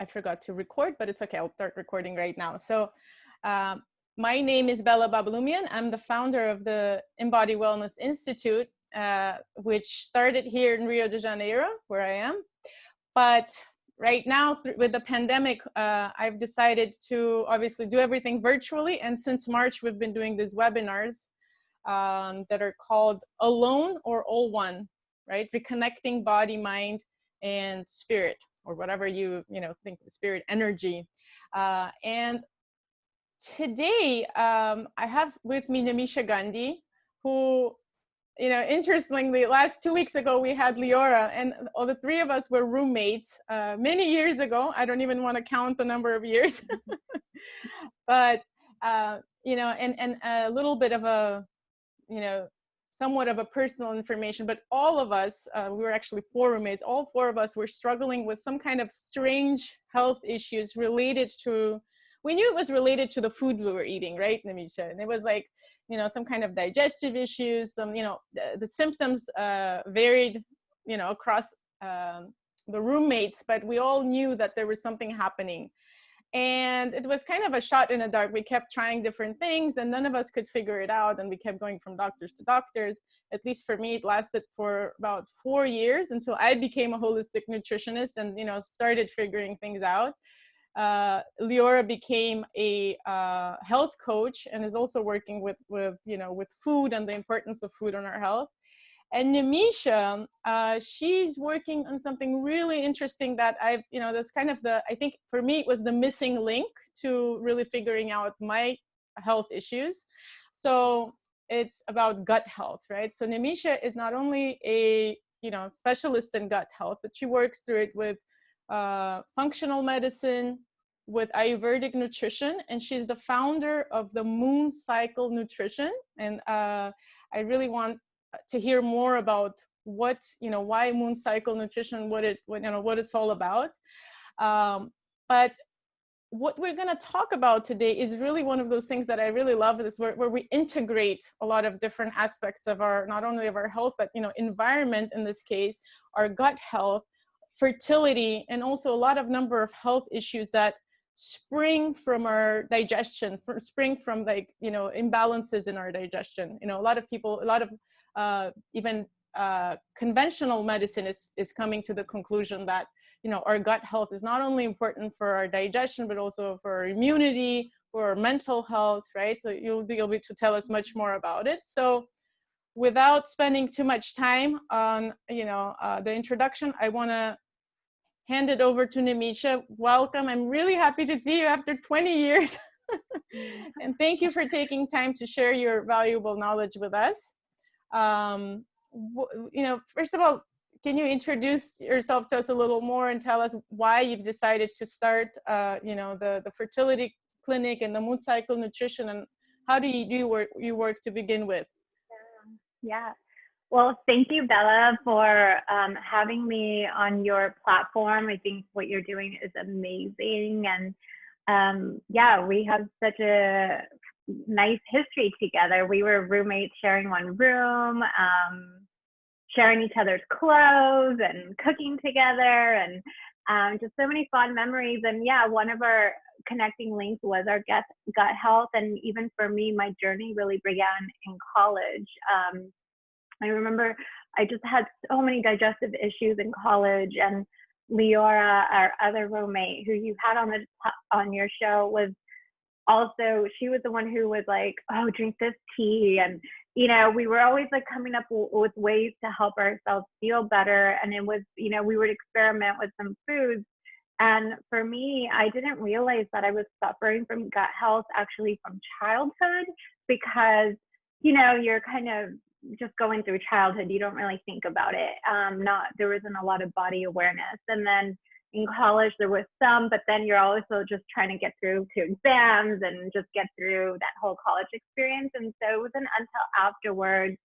I forgot to record, but it's okay. I'll start recording right now. So my name is Bella Babalumian. I'm the founder of the Embody Wellness Institute, which started here in Rio de Janeiro, where I am. But right now, with the pandemic, I've decided to obviously do everything virtually. And since March, we've been doing these webinars that are called Alone or All One, right? Reconnecting body, mind, and spirit, or whatever you think, spirit, energy. And today, I have with me Nimisha Gandhi, who, interestingly, last 2 weeks ago, we had Leora, and all the three of us were roommates many years ago. I don't even want to count the number of years. But, and a little bit of a, somewhat of a personal information, but all of us, we were actually 4 roommates, all 4 of us were struggling with some kind of strange health issues related to, we knew it was related to the food we were eating, right, Nimisha? And it was like, some kind of digestive issues, some, the symptoms varied, across the roommates, but we all knew that there was something happening. And it was kind of a shot in the dark. We kept trying different things and none of us could figure it out. And we kept going from doctors to doctors. At least for me, it lasted for about 4 years until I became a holistic nutritionist and, started figuring things out. Leora became a health coach and is also working with food and the importance of food on our health. And Nimisha, she's working on something really interesting that that's kind of I think for me, it was the missing link to really figuring out my health issues. So it's about gut health, right? So Nimisha is not only a, specialist in gut health, but she works through it with functional medicine, with Ayurvedic nutrition, and she's the founder of the Moon Cycle Nutrition. And I really want to hear more about what, why Moon Cycle Nutrition, what it's all about. But what we're going to talk about today is really one of those things that I really love, is where we integrate a lot of different aspects of our, not only of our health, but, environment in this case, our gut health, fertility, and also a lot of number of health issues that spring from our digestion, spring from imbalances in our digestion. A lot of people, even conventional medicine is coming to the conclusion that, our gut health is not only important for our digestion, but also for our immunity, for our mental health, right? So you'll be able to tell us much more about it. So without spending too much time on, the introduction, I want to hand it over to Nimisha. Welcome. I'm really happy to see you after 20 years. And thank you for taking time to share your valuable knowledge with us. First of all, can you introduce yourself to us a little more and tell us why you've decided to start, the fertility clinic and the Moon Cycle Nutrition, and how do you work to begin with? Yeah. Well, thank you, Bella, for having me on your platform. I think what you're doing is amazing. And we have such a nice history together. We were roommates sharing one room, sharing each other's clothes and cooking together, and just so many fun memories. And one of our connecting links was our gut health. And even for me, my journey really began in college. I remember I just had so many digestive issues in college, and Leora, our other roommate who you had on your show, was also, she was the one who was like, oh, drink this tea. And, we were always like coming up with ways to help ourselves feel better. And it was, we would experiment with some foods. And for me, I didn't realize that I was suffering from gut health actually from childhood, because, you're kind of just going through childhood, you don't really think about it. There wasn't a lot of body awareness. And then in college there was some, but then you're also just trying to get through to exams and just get through that whole college experience. And so it wasn't until afterwards,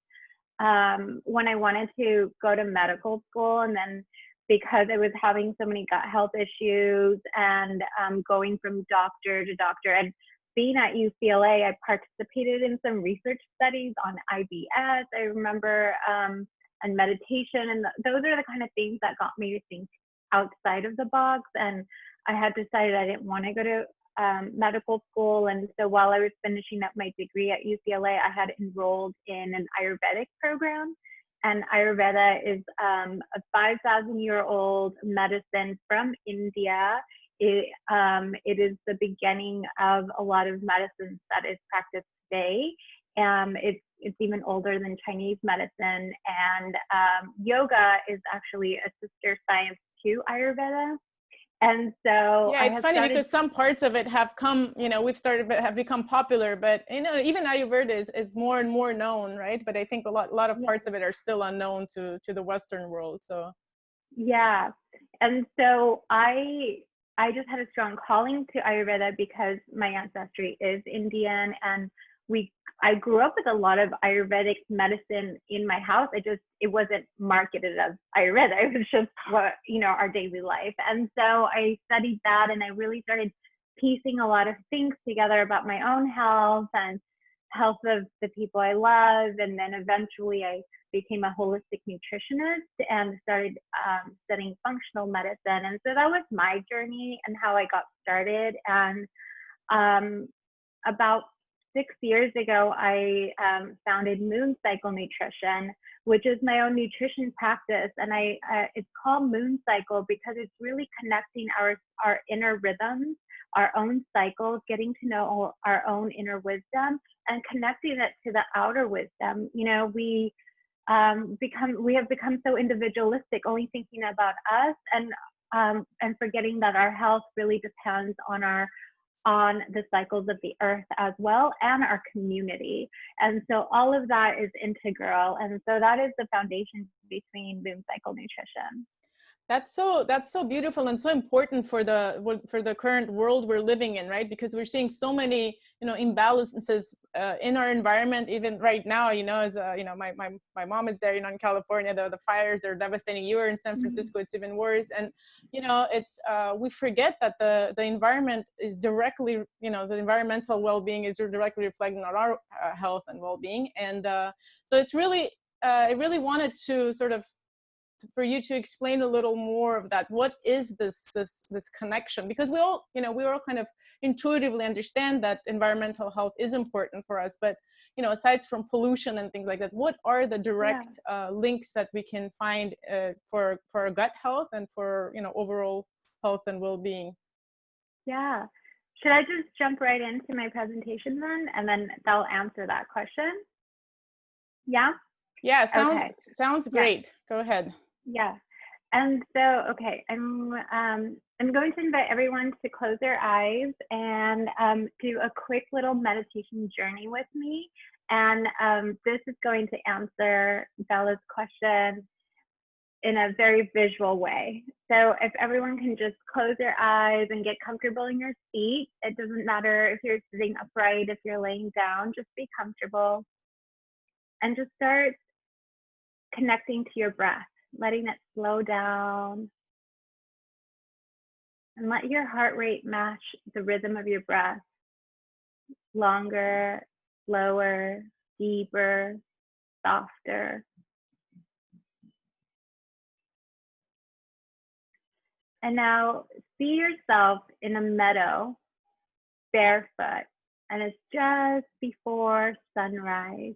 when I wanted to go to medical school, and then because I was having so many gut health issues and going from doctor to doctor, and being at UCLA, I participated in some research studies on IBS, I remember, and meditation. And those are the kind of things that got me to think outside of the box. And I had decided I didn't want to go to medical school. And so while I was finishing up my degree at UCLA, I had enrolled in an Ayurvedic program. And Ayurveda is a 5,000-year-old medicine from India. It is the beginning of a lot of medicines that is practiced today. It's even older than Chinese medicine. And yoga is actually a sister science to Ayurveda. And so yeah, it's funny because some parts of it have come, have become popular, but even Ayurveda is more and more known, right? But I think a lot of parts of it are still unknown to the Western world. So yeah, and so I just had a strong calling to Ayurveda because my ancestry is Indian, and I grew up with a lot of Ayurvedic medicine in my house. It wasn't marketed as Ayurveda. It was just our daily life. And so I studied that, and I really started piecing a lot of things together about my own health and health of the people I love. And then eventually I became a holistic nutritionist and started studying functional medicine. And so that was my journey and how I got started. And about 6 years ago, I founded Moon Cycle Nutrition, which is my own nutrition practice. And it's called Moon Cycle because it's really connecting our inner rhythms, our own cycles, getting to know our own inner wisdom and connecting it to the outer wisdom. We have become so individualistic, only thinking about us, and forgetting that our health really depends on the cycles of the earth as well, and our community. And so all of that is integral. And so that is the foundation between Moon Cycle Nutrition. That's so beautiful and so important for the current world we're living in, right? Because we're seeing so many imbalances in our environment, even right now. As my mom is there, in California, the fires are devastating. You are in San Francisco, it's even worse. And it's we forget that the environment is directly, the environmental well-being is directly reflecting on our health and well-being. And so it's really I really wanted to sort of for you to explain a little more of that. What is this connection? Because we all kind of intuitively understand that environmental health is important for us, but aside from pollution and things like that, what are the direct links that we can find for our gut health and for overall health and well-being? Yeah. Should I just jump right into my presentation then, and then that'll answer that question? Yeah. Yeah. Sounds great. Yeah. Go ahead. Yeah. And so, okay, I'm going to invite everyone to close their eyes and do a quick little meditation journey with me. And this is going to answer Bella's question in a very visual way. So if everyone can just close their eyes and get comfortable in your seat, it doesn't matter if you're sitting upright, if you're laying down, just be comfortable. And just start connecting to your breath, letting it slow down, and let your heart rate match the rhythm of your breath. Longer, slower, deeper, softer. And now see yourself in a meadow, barefoot, and it's just before sunrise.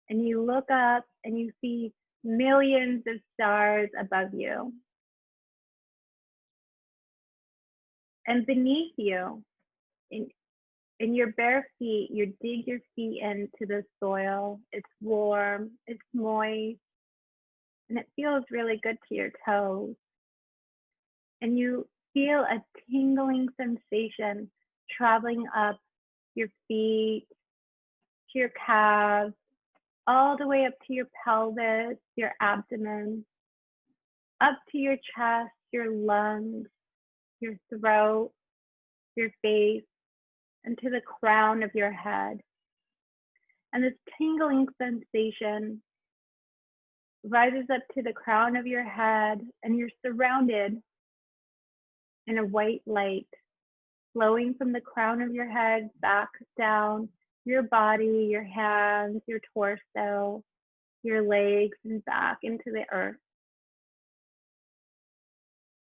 And you look up and you see millions of stars above you. And beneath you, in your bare feet, you dig your feet into the soil. It's warm, it's moist, and it feels really good to your toes. And you feel a tingling sensation traveling up your feet, to your calves, all the way up to your pelvis, your abdomen, up to your chest, your lungs, your throat, your face, and to the crown of your head. And this tingling sensation rises up to the crown of your head, and you're surrounded in a white light flowing from the crown of your head back down your body, your hands, your torso, your legs, and back into the earth.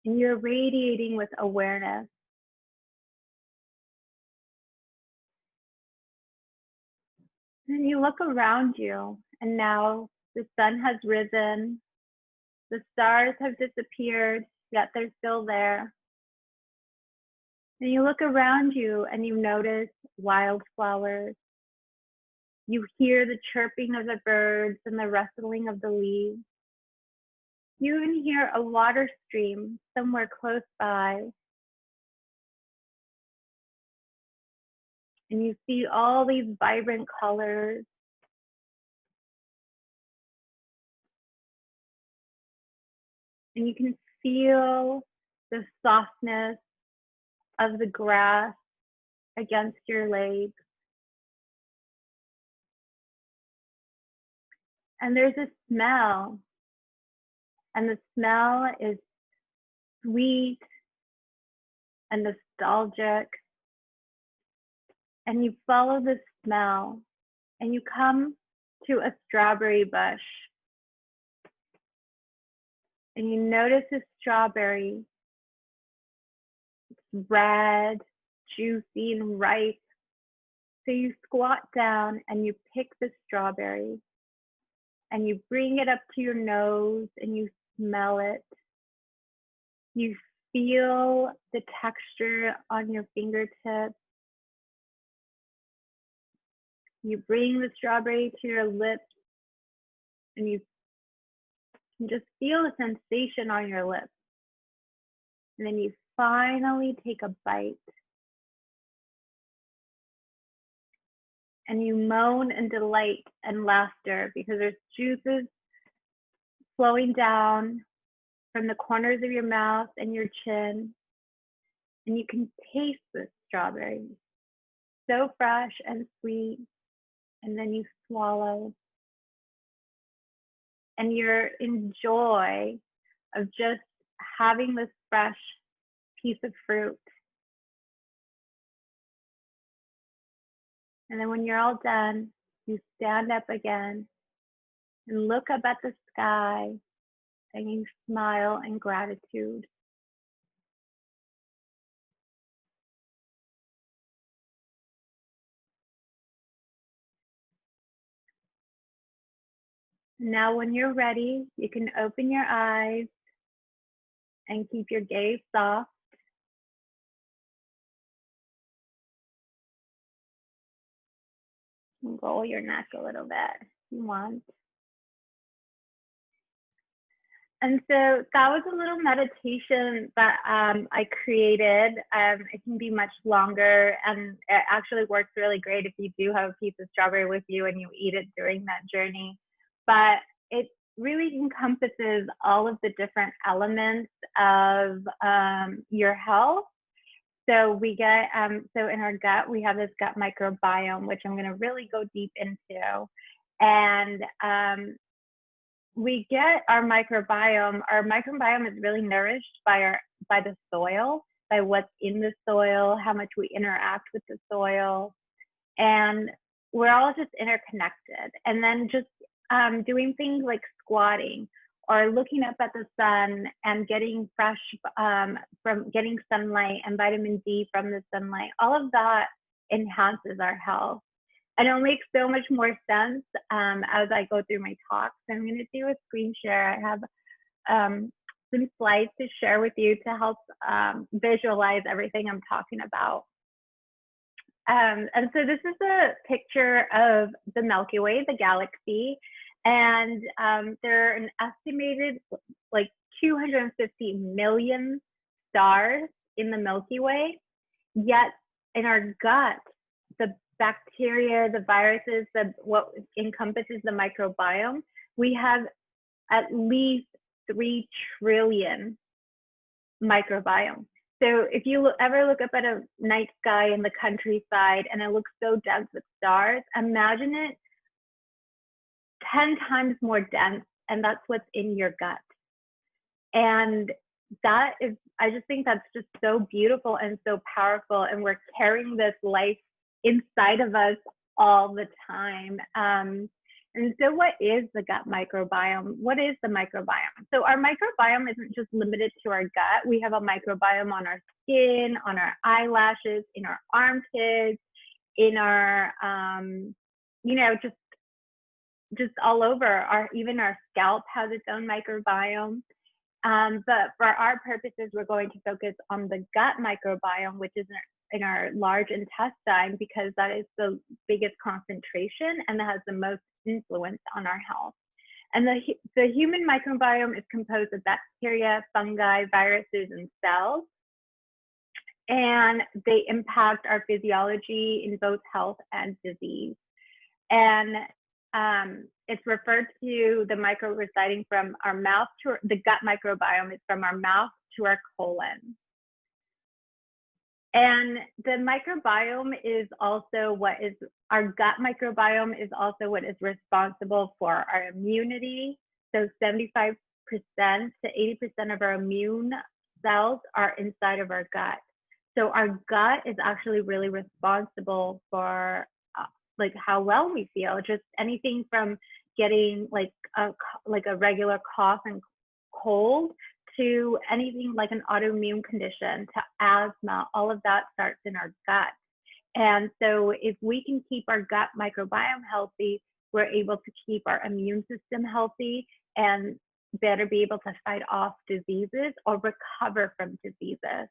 and you're radiating with awareness. And you look around you, and now the sun has risen, the stars have disappeared, yet they're still there. And you look around you and you notice wildflowers. You hear the chirping of the birds and the rustling of the leaves. You even hear a water stream somewhere close by. And you see all these vibrant colors. And you can feel the softness of the grass against your legs. And there's a smell. And the smell is sweet and nostalgic. And you follow the smell and you come to a strawberry bush. And you notice a strawberry. It's red, juicy, and ripe. So you squat down and you pick the strawberry. And you bring it up to your nose and you smell it. You feel the texture on your fingertips. You bring the strawberry to your lips and you just feel the sensation on your lips. And then you finally take a bite. And you moan in delight and laughter because there's juices flowing down from the corners of your mouth and your chin. And you can taste the strawberry. So fresh and sweet. And then you swallow. And you're in joy of just having this fresh piece of fruit. And then when you're all done, you stand up again and look up at the sky and you smile in gratitude. Now when you're ready, you can open your eyes and keep your gaze soft. Roll your neck a little bit if you want. And so that was a little meditation that I created. It can be much longer, and it actually works really great if you do have a piece of strawberry with you and you eat it during that journey. But it really encompasses all of the different elements of your health. So we get, so in our gut, we have this gut microbiome, which I'm going to really go deep into. And we get our microbiome. Our microbiome is really nourished by the soil, by what's in the soil, how much we interact with the soil, and we're all just interconnected. And then just doing things like squatting or looking up at the sun and getting fresh from getting sunlight and vitamin D from the sunlight, all of that enhances our health. And it'll make so much more sense as I go through my talk. So I'm going to do a screen share. I have some slides to share with you to help visualize everything I'm talking about. And so this is a picture of the Milky Way, the galaxy. And there are an estimated like 250 million stars in the Milky Way. Yet in our gut, the bacteria, the viruses, what encompasses the microbiome, we have at least 3 trillion microbiome. So if you ever look up at a night sky in the countryside and it looks so dense with stars, imagine it 10 times more dense, and that's what's in your gut. And that is, I just think that's just so beautiful and so powerful, and we're carrying this life inside of us all the time. And so what is the gut microbiome? What is the microbiome? So our microbiome isn't just limited to our gut. We have a microbiome on our skin, on our eyelashes, in our armpits, in our, just all over. Even our scalp has its own microbiome. But for our purposes, we're going to focus on the gut microbiome, which is in our large intestine, because that is the biggest concentration and that has the most influence on our health. And the human microbiome is composed of bacteria, fungi, viruses, and cells. And they impact our physiology in both health and disease. And it's referred to the micro residing from our mouth to the gut microbiome is from our mouth to our colon. And the microbiome is also our gut microbiome is also what is responsible for our immunity. So 75% to 80% of our immune cells are inside of our gut. So our gut is actually really responsible for like how well we feel. Just anything from getting like a regular cough and cold to anything like an autoimmune condition to asthma, all of that starts in our gut. And so if we can keep our gut microbiome healthy, we're able to keep our immune system healthy and better be able to fight off diseases or recover from diseases.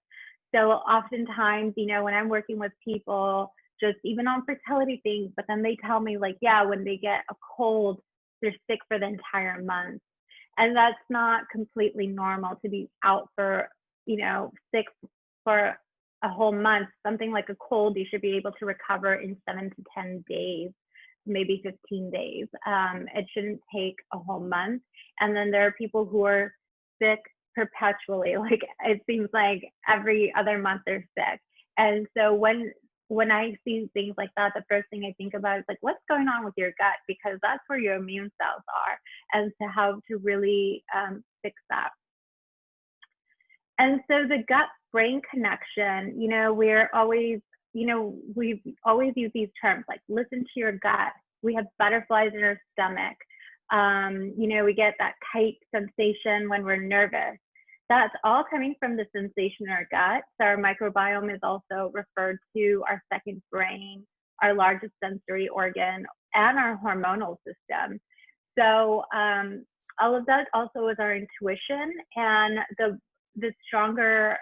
So oftentimes, when I'm working with people, just even on fertility things, but then they tell me like, yeah, when they get a cold, they're sick for the entire month. And that's not completely normal to be out for, sick for a whole month. Something like a cold, you should be able to recover in 7 to 10 days, maybe 15 days. It shouldn't take a whole month. And then there are people who are sick perpetually. Like it seems like every other month they're sick. And so when I see things like that, the first thing I think about is like, what's going on with your gut? Because that's where your immune cells are, and to how to really fix that. And so the gut-brain connection, we're always, we've always used these terms like listen to your gut. We have butterflies in our stomach. We get that tight sensation when we're nervous. That's all coming from the sensation in our gut. So our microbiome is also referred to our second brain, our largest sensory organ, and our hormonal system. So all of that also is our intuition, and the stronger,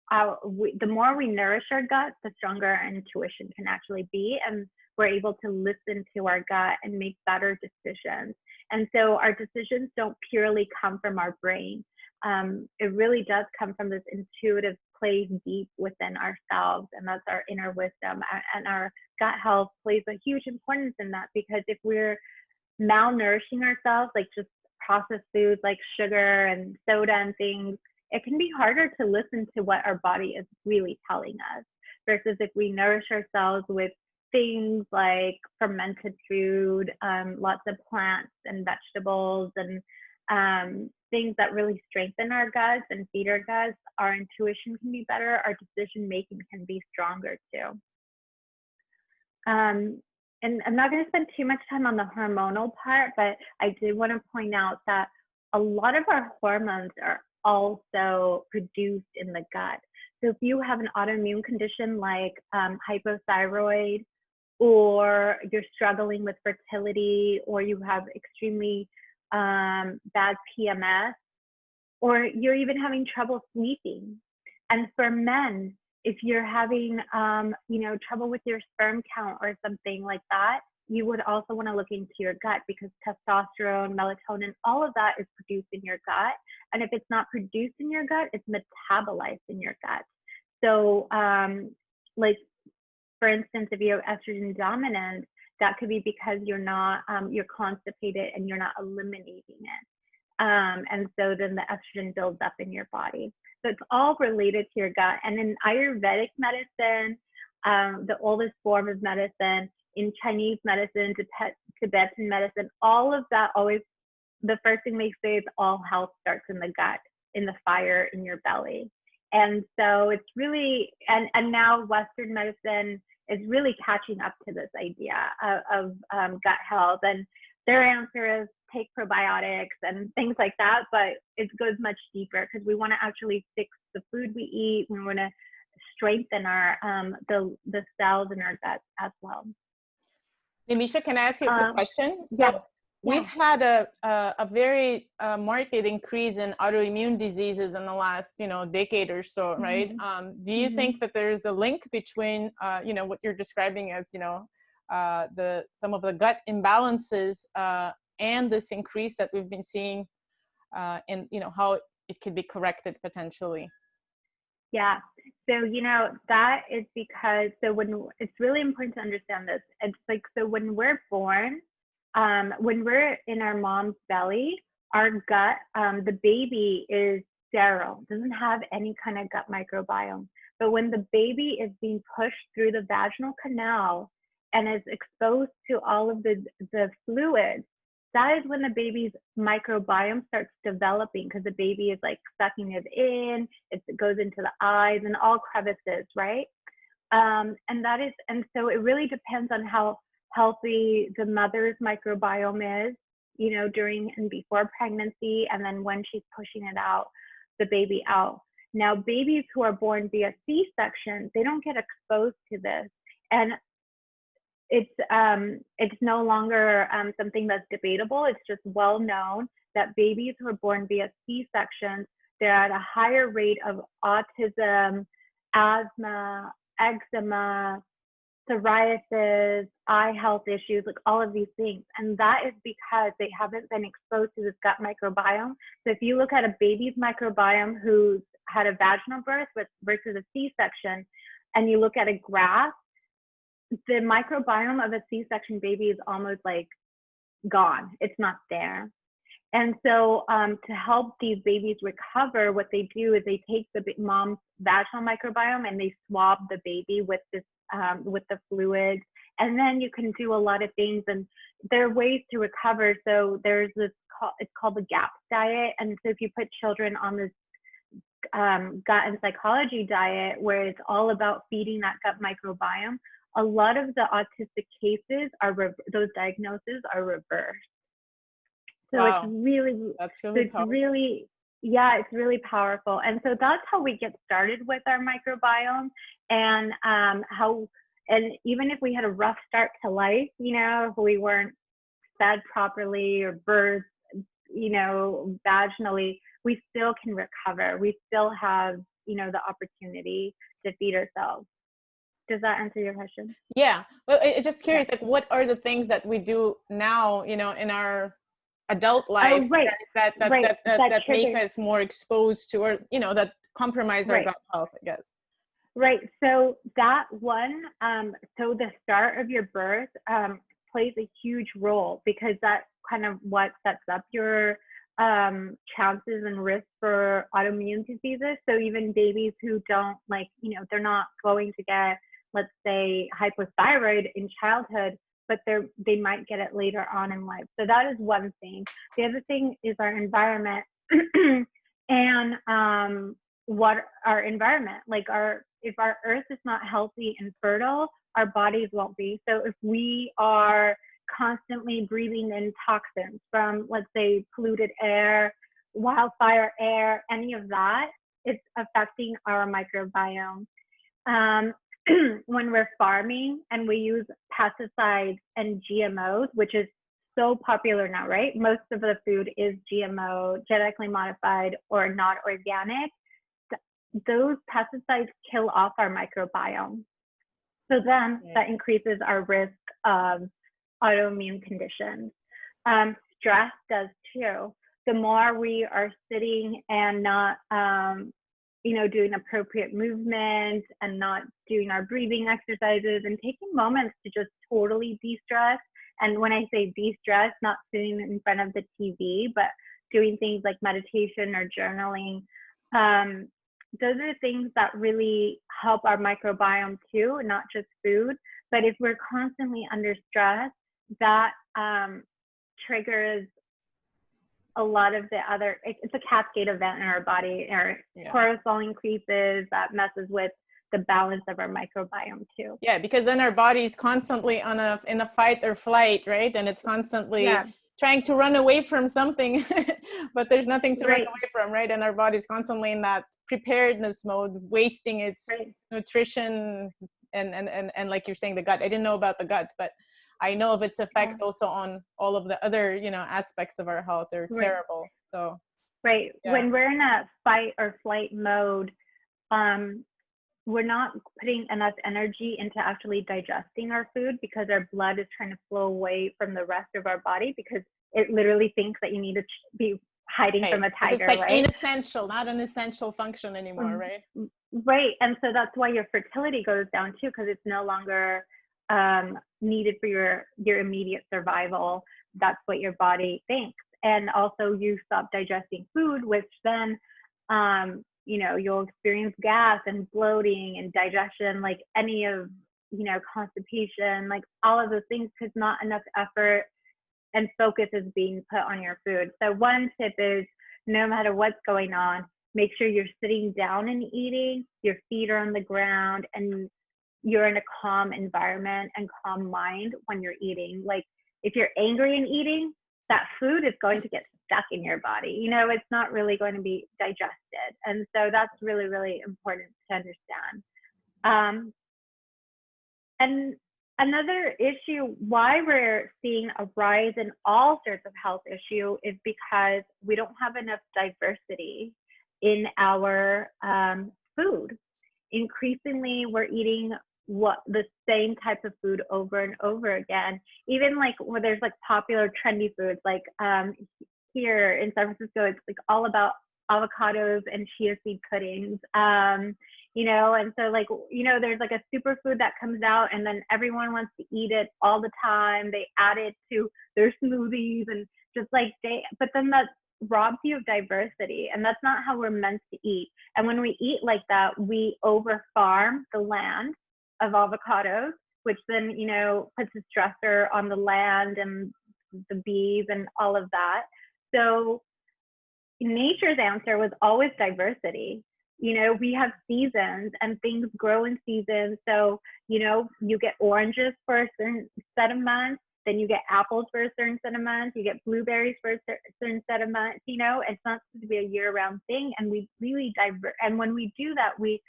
the more we nourish our gut, the stronger our intuition can actually be, and we're able to listen to our gut and make better decisions. And so our decisions don't purely come from our brain. It really does come from this intuitive place deep within ourselves, and that's our inner wisdom. And our gut health plays a huge importance in that, because if we're malnourishing ourselves, like just processed foods like sugar and soda and things, it can be harder to listen to what our body is really telling us, versus if we nourish ourselves with things like fermented food, lots of plants and vegetables, and things that really strengthen our guts and feed our guts, our intuition can be better, our decision making can be stronger too. And I'm not going to spend too much time on the hormonal part, but I did want to point out that a lot of our hormones are also produced in the gut. So if you have an autoimmune condition like hypothyroid, or you're struggling with fertility, or you have extremely bad PMS, or you're even having trouble sleeping. And for men, if you're having trouble with your sperm count or something like that, you would also want to look into your gut, because testosterone, melatonin, all of that is produced in your gut. And if it's not produced in your gut, it's metabolized in your gut. So like, for instance, if you have estrogen dominance, that could be because you're not, you're constipated and you're not eliminating it. And so then the estrogen builds up in your body. So it's all related to your gut. And in Ayurvedic medicine, the oldest form of medicine, in Chinese medicine, Tibetan medicine, all of that always, the first thing they say is all health starts in the gut, in the fire in your belly. And so it's really, and now Western medicine is really catching up to this idea of gut health. And their answer is take probiotics and things like that, but it goes much deeper because we want to actually fix the food we eat. We want to strengthen our the cells in our gut as well. Nimisha, can I ask you a quick question? So Yeah. we've had a very marked increase in autoimmune diseases in the last, decade or so, right? Do you think that there's a link between, what you're describing as, some of the gut imbalances and this increase that we've been seeing, and how it could be corrected potentially? Yeah. So, that is because, when it's really important to understand this, it's like, so when we're born, when we're in our mom's belly, our gut, the baby is sterile, doesn't have any kind of gut microbiome. But when the baby is being pushed through the vaginal canal and is exposed to all of the fluids, that is when the baby's microbiome starts developing, because the baby is like sucking it in, it goes into the eyes and all crevices, right? And so it really depends on how healthy the mother's microbiome is, during and before pregnancy, and then when she's pushing the baby out. Now, babies who are born via C-section, they don't get exposed to this. And it's no longer something that's debatable. It's just well known that babies who are born via C-sections, they're at a higher rate of autism, asthma, eczema, psoriasis, eye health issues, like all of these things. And that is because they haven't been exposed to this gut microbiome. So if you look at a baby's microbiome who's had a vaginal birth versus a C-section, and you look at a graph, the microbiome of a C-section baby is almost like gone. It's not there. And so to help these babies recover, what they do is they take the mom's vaginal microbiome and they swab the baby with this with the fluids. And then you can do a lot of things, and there are ways to recover. So there's it's called the GAP diet. And so if you put children on this gut and psychology diet, where it's all about feeding that gut microbiome, a lot of the autistic cases those diagnoses are reversed. So wow. It's really, it's really powerful. And so that's how we get started with our microbiome, and and even if we had a rough start to life, if we weren't fed properly or birthed, vaginally, we still can recover. We still have, the opportunity to feed ourselves. Does that answer your question? Yeah. Well, I'm just curious, like, what are the things that we do now, in our adult life that make us more exposed to, or, that compromise our gut health, I guess? Right. So that one, so the start of your birth plays a huge role, because that's kind of what sets up your chances and risks for autoimmune diseases. So even babies who don't they're not going to get, let's say, hypothyroid in childhood, but they might get it later on in life. So that is one thing. The other thing is our environment and what our environment, if our earth is not healthy and fertile, our bodies won't be. So if we are constantly breathing in toxins from, let's say, polluted air, wildfire air, any of that, it's affecting our microbiome. When we're farming and we use pesticides and GMOs, which is so popular now, right? Most of the food is GMO, genetically modified, or not organic. Those pesticides kill off our microbiome. So then that increases our risk of autoimmune conditions. Stress does too. The more we are sitting and not doing appropriate movement and not doing our breathing exercises and taking moments to just totally de-stress. And when I say de-stress, not sitting in front of the TV, but doing things like meditation or journaling. Those are things that really help our microbiome too, not just food. But if we're constantly under stress, that triggers a lot of the other, it's a cascade event in our body. Our cortisol increases, that messes with the balance of our microbiome too. Yeah, because then our body's constantly in a fight or flight, right? And it's constantly trying to run away from something, but there's nothing to run Right. away from, right? And our body's constantly in that preparedness mode, wasting its Right. nutrition and like you're saying, the gut. I didn't know about the gut, but I know of its effect Yeah. also on all of the other, aspects of our health. They're Right. terrible. So Right. yeah. When we're in a fight or flight mode, we're not putting enough energy into actually digesting our food because our blood is trying to flow away from the rest of our body because it literally thinks that you need to be hiding from a tiger, it's like right? inessential, not an essential function anymore, right? Right. And so that's why your fertility goes down too, because it's no longer needed for your immediate survival. That's what your body thinks. And also you stop digesting food, which then you'll experience gas and bloating and digestion, like any of, constipation, like all of those things, because not enough effort and focus is being put on your food. So one tip is, no matter what's going on, make sure you're sitting down and eating, your feet are on the ground, and you're in a calm environment and calm mind when you're eating. Like if you're angry and eating, that food is going to get stuck in your body. It's not really going to be digested. And so that's really, really important to understand. And another issue why we're seeing a rise in all sorts of health issue is because we don't have enough diversity in our food. Increasingly, we're eating the same type of food over and over again. Even like where there's like popular trendy foods, like here in San Francisco, it's like all about avocados and chia seed puddings. And so like, there's like a superfood that comes out and then everyone wants to eat it all the time. They add it to their smoothies and just like but then that robs you of diversity, and that's not how we're meant to eat. And when we eat like that, we over farm the land of avocados, which then, puts a stressor on the land and the bees and all of that. So nature's answer was always diversity. We have seasons and things grow in seasons. So, you get oranges for a certain set of months, then you get apples for a certain set of months, you get blueberries for a certain set of months. It's not supposed to be a year-round thing. And we really and when we do that, we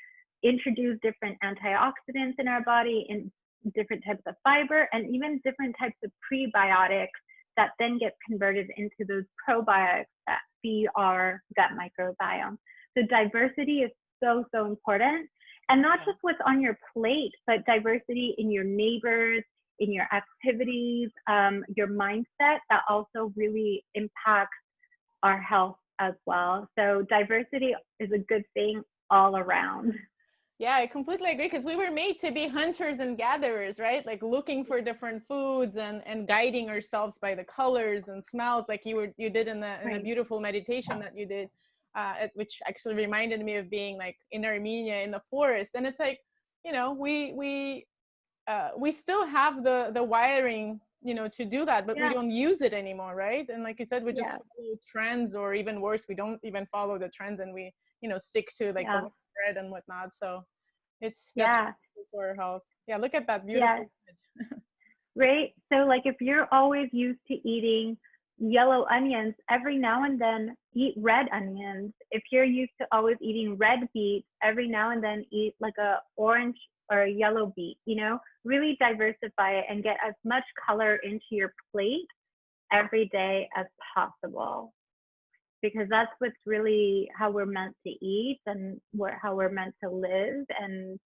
introduce different antioxidants in our body and different types of fiber and even different types of prebiotics that then get converted into those probiotics that feed our gut microbiome. So diversity is so, so important. And not just what's on your plate, but diversity in your neighbors, in your activities, your mindset, that also really impacts our health as well. So diversity is a good thing all around. Yeah, I completely agree, because we were made to be hunters and gatherers, right? Like looking for different foods and guiding ourselves by the colors and smells, like you did in the beautiful meditation that you did, which actually reminded me of being like in Armenia in the forest. And it's like, we still have the wiring, to do that, but we don't use it anymore, right? And like you said, we just follow trends, or even worse, we don't even follow the trends, and we stick to like the bread and whatnot. So it's detrimental to our health. Yeah, look at that beautiful image. Right. So like if you're always used to eating yellow onions, every now and then eat red onions. If you're used to always eating red beets, every now and then eat like a orange or a yellow beet. Really diversify it and get as much color into your plate every day as possible, because that's what's really how we're meant to eat and how we're meant to live. And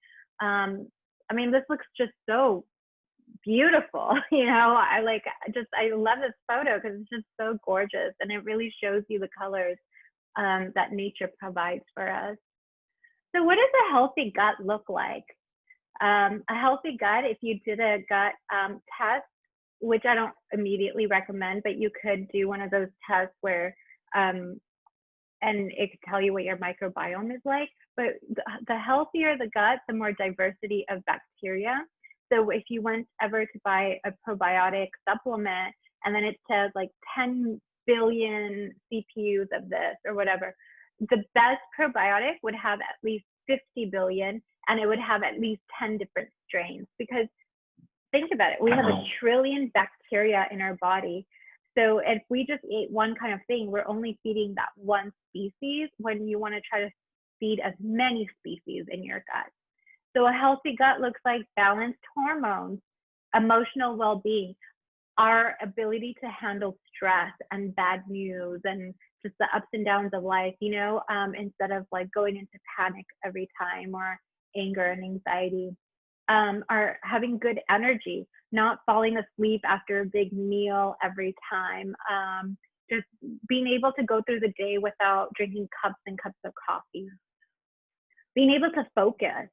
this looks just so beautiful. I love this photo because it's just so gorgeous, and it really shows you the colors that nature provides for us. So what does a healthy gut look like? A healthy gut, if you did a gut test, which I don't immediately recommend, but you could do one of those tests where and it could tell you what your microbiome is like. But the healthier the gut, the more diversity of bacteria. So if you went ever to buy a probiotic supplement and then it says like 10 billion CPUs of this or whatever, the best probiotic would have at least 50 billion, and it would have at least 10 different strains. Because think about it, we have 1 trillion bacteria in our body. So if we just ate one kind of thing, we're only feeding that one species when you want to try to feed as many species in your gut. So a healthy gut looks like balanced hormones, emotional well-being, our ability to handle stress and bad news and just the ups and downs of life, instead of like going into panic every time or anger and anxiety. Are having good energy, not falling asleep after a big meal every time, just being able to go through the day without drinking cups and cups of coffee, being able to focus.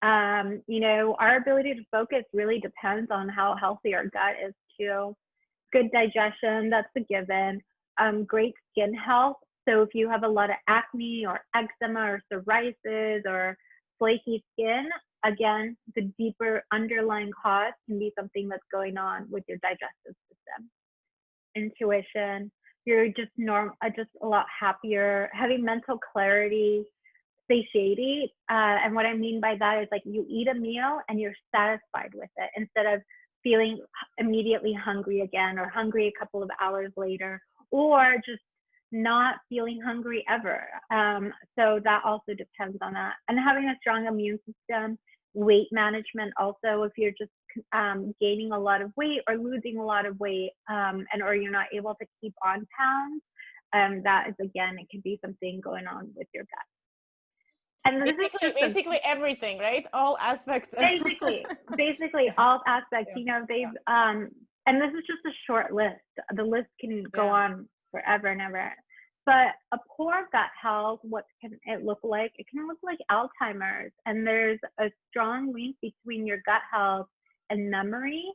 Our ability to focus really depends on how healthy our gut is too. Good digestion, that's a given. Great skin health. So if you have a lot of acne or eczema or psoriasis or flaky skin, again, the deeper underlying cause can be something that's going on with your digestive system. Intuition, you're just a lot happier, having mental clarity, satiety. And what I mean by that is like you eat a meal and you're satisfied with it instead of feeling immediately hungry again or hungry a couple of hours later, or just not feeling hungry ever. So that also depends on that. And having a strong immune system, weight management also, if you're just gaining a lot of weight or losing a lot of weight, or you're not able to keep on pounds, that is, again, it could be something going on with your gut. And this basically everything, right? All aspects. Basically all aspects. They've and this is just a short list. The list can go on forever and ever. But a poor gut health, what can it look like? It can look like Alzheimer's. And there's a strong link between your gut health and memory.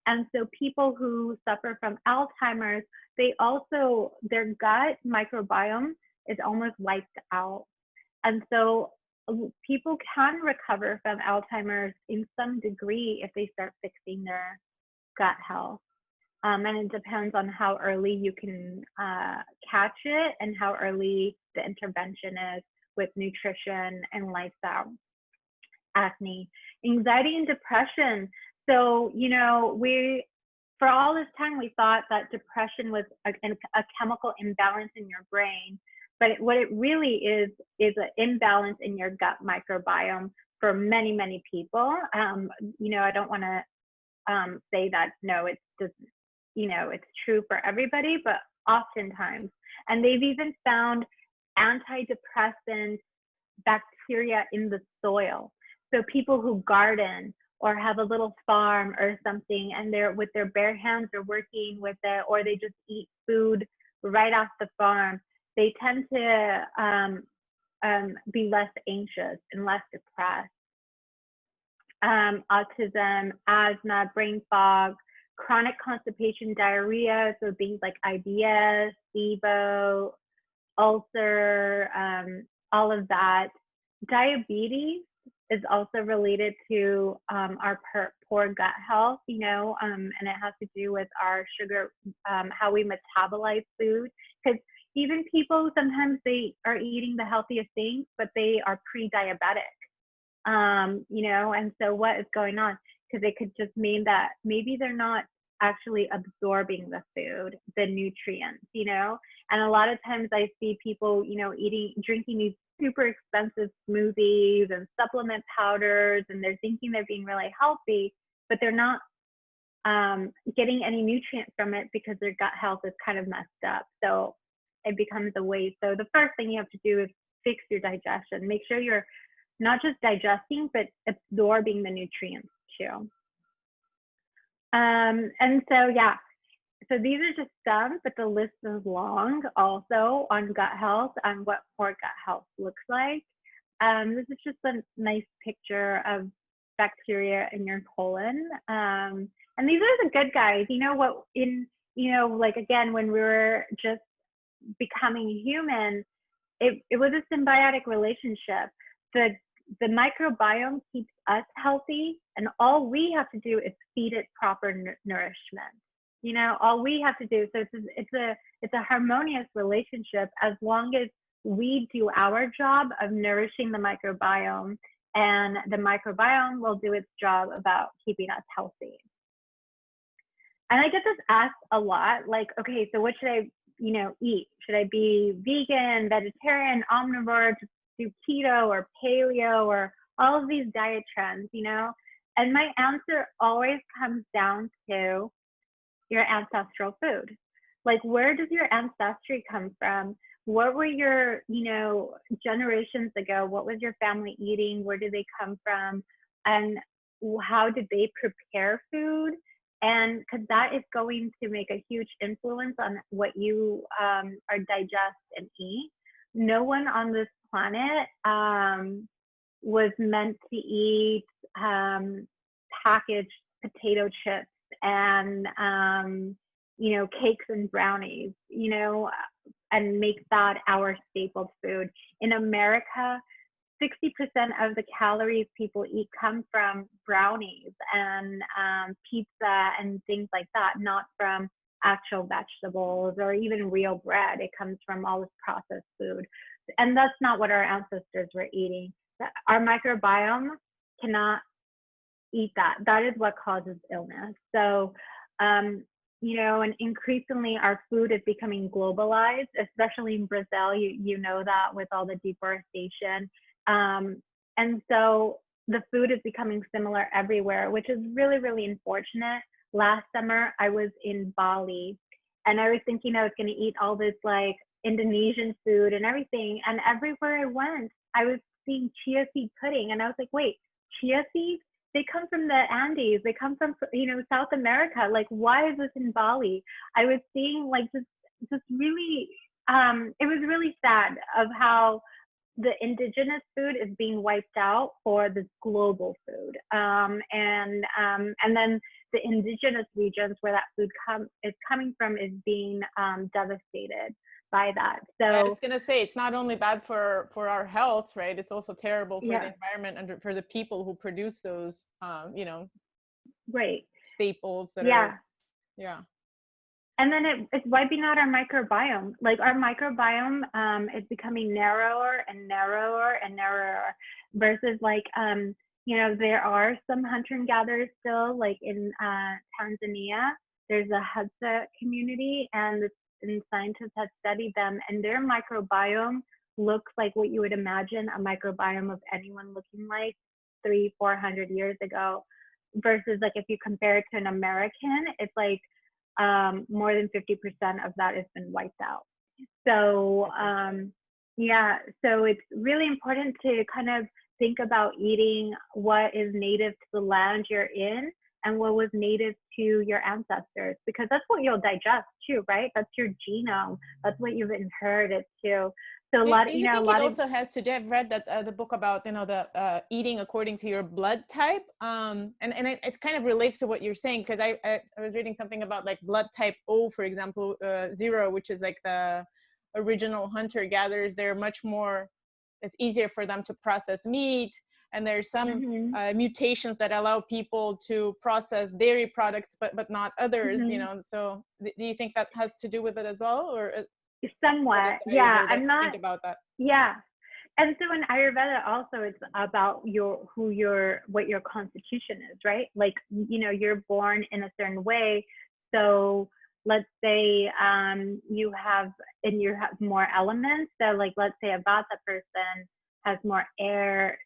And so people who suffer from Alzheimer's, their gut microbiome is almost wiped out. And so people can recover from Alzheimer's in some degree if they start fixing their gut health. And it depends on how early you can catch it and how early the intervention is with nutrition and lifestyle. Acne, anxiety and depression. So, for all this time, we thought that depression was a chemical imbalance in your brain. But what it really is an imbalance in your gut microbiome for many, many people. I don't want to say that, no, it's just, it's true for everybody, but oftentimes. And they've even found antidepressant bacteria in the soil. So people who garden or have a little farm or something, and they're with their bare hands are working with it, or they just eat food right off the farm, they tend to be less anxious and less depressed. Autism, asthma, brain fog, chronic constipation, diarrhea, so things like IBS, SIBO, ulcer, all of that. Diabetes is also related to our poor gut health, and it has to do with our sugar, how we metabolize food. Because even people, sometimes they are eating the healthiest things, but they are pre-diabetic, and so what is going on? Because it could just mean that maybe they're not actually absorbing the food, the nutrients, and a lot of times I see people, drinking these super expensive smoothies and supplement powders, and they're thinking they're being really healthy, but they're not getting any nutrients from it because their gut health is kind of messed up. So it becomes a waste. So the first thing you have to do is fix your digestion. Make sure you're not just digesting, but absorbing the nutrients too. And so, so these are just some, but the list is long also on gut health and what poor gut health looks like. This is just a nice picture of bacteria in your colon. And these are the good guys. Again, when we were just becoming human, it was a symbiotic relationship. The microbiome keeps us healthy, and all we have to do is feed it proper nourishment. All we have to do. So it's a harmonious relationship as long as we do our job of nourishing the microbiome, and the microbiome will do its job about keeping us healthy. And I get this asked a lot, like, okay, so what should I, eat? Should I be vegan, vegetarian, omnivore, just do keto or paleo or all of these diet trends, And my answer always comes down to your ancestral food. Like, where does your ancestry come from? What were your, generations ago? What was your family eating? Where did they come from? And how did they prepare food? And because that is going to make a huge influence on what you are digest and eat. No one on this planet was meant to eat packaged potato chips and cakes and brownies, and make that our staple food. In America, 60% of the calories people eat come from brownies and pizza and things like that, not from actual vegetables or even real bread. It comes from all this processed food. And that's not what our ancestors were eating. Our microbiome cannot eat that. That is what causes illness. So, and increasingly our food is becoming globalized, especially in Brazil. You know that with all the deforestation. And so the food is becoming similar everywhere, which is really, really unfortunate. Last summer, I was in Bali and I was thinking I was going to eat all this like Indonesian food and everything. And everywhere I went, I was seeing chia seed pudding. And I was like, wait, chia seeds? They come from the Andes. They come from, South America. Like, why is this in Bali? I was seeing like just really, it was really sad of how the indigenous food is being wiped out for this global food. And then the indigenous regions where that food is coming from is being devastated by that. So I was going to say, it's not only bad for our health, right? It's also terrible for the environment and for the people who produce those, right. staples that are, And then it's wiping out our microbiome. Like our microbiome is becoming narrower and narrower and narrower versus like, there are some hunter and gatherers still, like in Tanzania, there's a Hadza community and scientists have studied them and their microbiome looks like what you would imagine a microbiome of anyone looking like 300-400 years ago versus like if you compare it to an American, it's like more than 50% of that has been wiped out. So so it's really important to kind of think about eating what is native to the land you're in and what was native to your ancestors, because that's what you'll digest too, right? That's your genome. That's what you've inherited too. So it also has to do. I've read that the book about the eating according to your blood type, and it kind of relates to what you're saying, because I was reading something about like blood type O, for example, 0, which is like the original hunter gatherers. They're much more. It's easier for them to process meat. And there's some mutations that allow people to process dairy products, but not others, So do you think that has to do with it as well, or somewhat? Yeah, I'm not think about that. Yeah, and so in Ayurveda also it's about what your constitution is, right? Like you're born in a certain way, so let's say you have more elements. So like let's say a Vata person has more air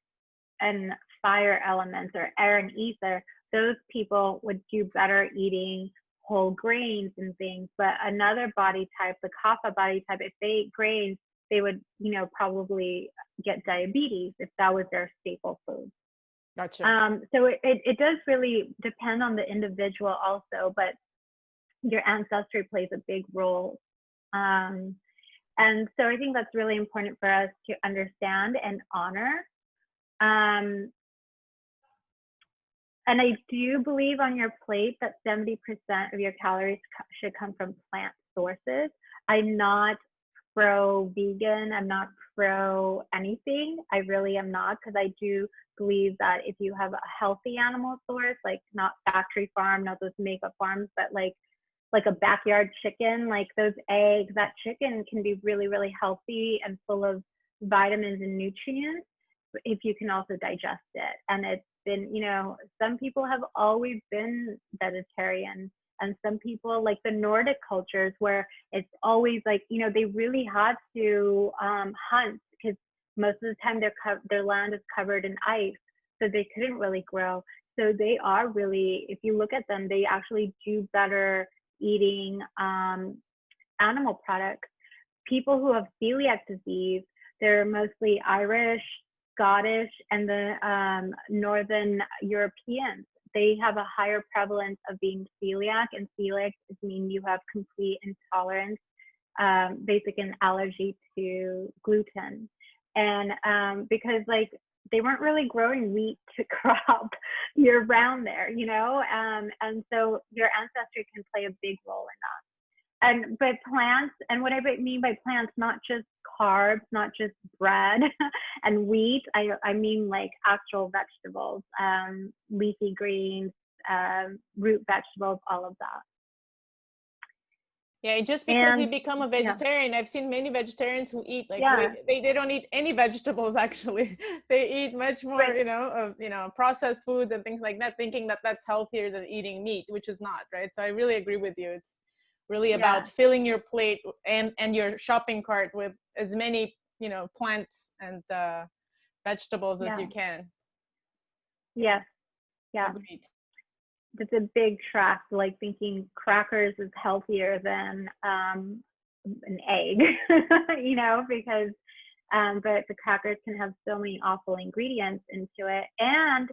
and fire elements, or air and ether. Those people would do better eating whole grains and things. But another body type, the Kapha body type, if they ate grains, they would probably get diabetes if that was their staple food. Gotcha. So it does really depend on the individual also, but your ancestry plays a big role. And so I think that's really important for us to understand and honor. And I do believe on your plate that 70% of your calories should come from plant sources. I'm not pro-vegan. I'm not pro anything. I really am not, because I do believe that if you have a healthy animal source, like not factory farm, not those makeup farms, but like a backyard chicken, like those eggs, that chicken can be really, really healthy and full of vitamins and nutrients if you can also digest it. And it's been, some people have always been vegetarian And some people, like the Nordic cultures, where it's always like, they really had to hunt, because most of the time their land is covered in ice, so they couldn't really grow. So they are really, if you look at them, they actually do better eating animal products. People who have celiac disease, they're mostly Irish, Scottish, and the Northern Europeans. They have a higher prevalence of being celiac, and celiac means you have complete intolerance, basic an allergy to gluten. And because like they weren't really growing wheat to crop year round there, and so your ancestry can play a big role in that. But plants, and what I mean by plants, not just carbs, not just bread and wheat. I mean like actual vegetables, leafy greens, root vegetables, all of that. Yeah, just because you become a vegetarian, I've seen many vegetarians who eat like they don't eat any vegetables actually. They eat much more, processed foods and things like that, thinking that that's healthier than eating meat, which is not, right? So I really agree with you. It's really about filling your plate and your shopping cart with as many, plants and vegetables as you can. Yes. Yeah. Agreed. It's a big track, like thinking crackers is healthier than an egg, because but the crackers can have so many awful ingredients into it. And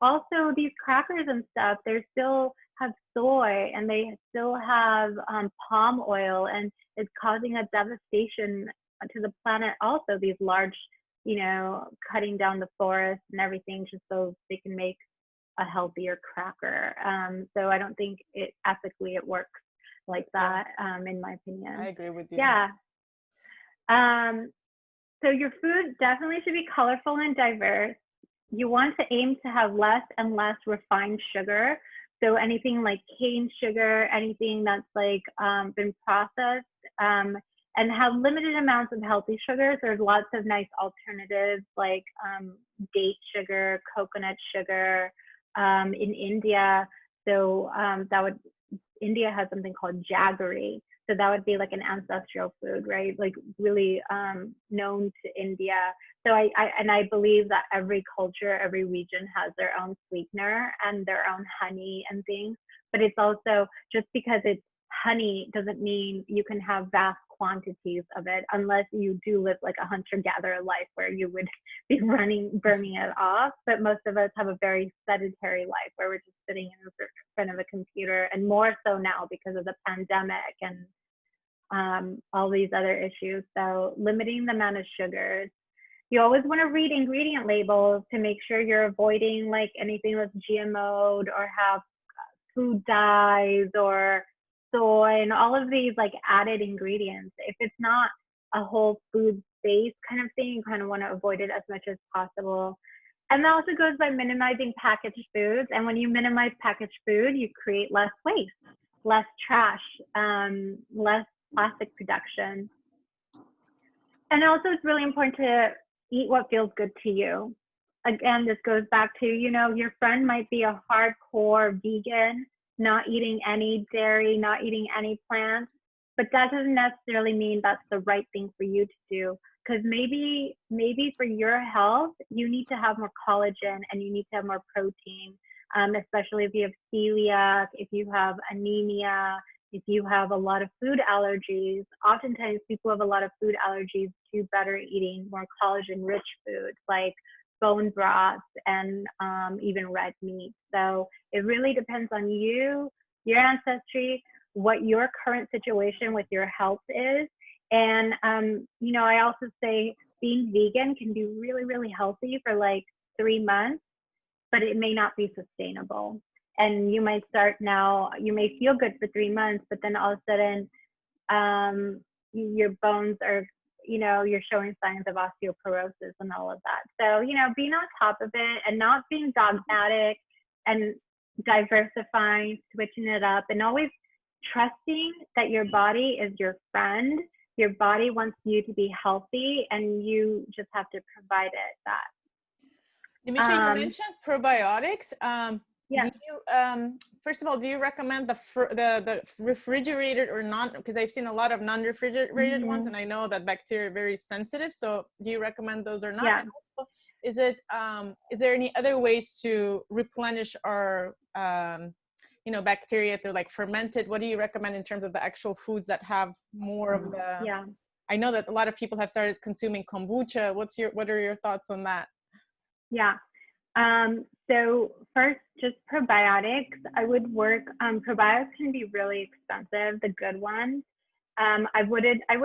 also these crackers and stuff, they still have soy, and they still have palm oil, and it's causing a devastation to the planet also, these large, cutting down the forest and everything just so they can make a healthier cracker. So I don't think ethically it works like that, in my opinion. I agree with you. Yeah. So your food definitely should be colorful and diverse. You want to aim to have less and less refined sugar. So anything like cane sugar, anything that's like been processed, and have limited amounts of healthy sugars. There's lots of nice alternatives like date sugar, coconut sugar, in India. So India has something called jaggery. So that would be like an ancestral food, right? Like really known to India. So I believe that every culture, every region has their own sweetener and their own honey and things. But it's also, just because it's honey doesn't mean you can have vast quantities of it, unless you do live like a hunter-gatherer life where you would be burning it off. But most of us have a very sedentary life where we're just sitting in front of a computer, and more so now because of the pandemic and all these other issues. So limiting the amount of sugars. You always want to read ingredient labels to make sure you're avoiding like anything that's GMO'd or have food dyes or soy and all of these like added ingredients. If it's not a whole food based kind of thing, you kind of want to avoid it as much as possible. And that also goes by minimizing packaged foods. And when you minimize packaged food, you create less waste, less trash, less plastic production. And also it's really important to eat what feels good to you. Again, this goes back to, your friend might be a hardcore vegan, not eating any dairy, not eating any plants, but that doesn't necessarily mean that's the right thing for you to do. Because maybe for your health, you need to have more collagen and you need to have more protein, especially if you have celiac, if you have anemia, if you have a lot of food allergies. Oftentimes people have a lot of food allergies do better eating more collagen-rich foods like bone broths and even red meat. So it really depends on you, your ancestry, what your current situation with your health is. And, I also say being vegan can be really, really healthy for like 3 months, but it may not be sustainable. And you might start now, you may feel good for 3 months, but then all of a sudden your bones are, you're showing signs of osteoporosis and all of that. So, being on top of it and not being dogmatic and diversifying, switching it up, and always trusting that your body is your friend. Your body wants you to be healthy, and you just have to provide it that. Nimisha, you mentioned probiotics. Yeah. Do you, first of all, do you recommend the refrigerated or non? Because I've seen a lot of non-refrigerated ones, and I know that bacteria are very sensitive. So, do you recommend those or not? Yeah. And also, is there any other ways to replenish our bacteria through like fermented? What do you recommend in terms of the actual foods that have more of the? Yeah. I know that a lot of people have started consuming kombucha. What are your thoughts on that? Yeah. So first, just probiotics. I would work. Probiotics can be really expensive. The good ones. I would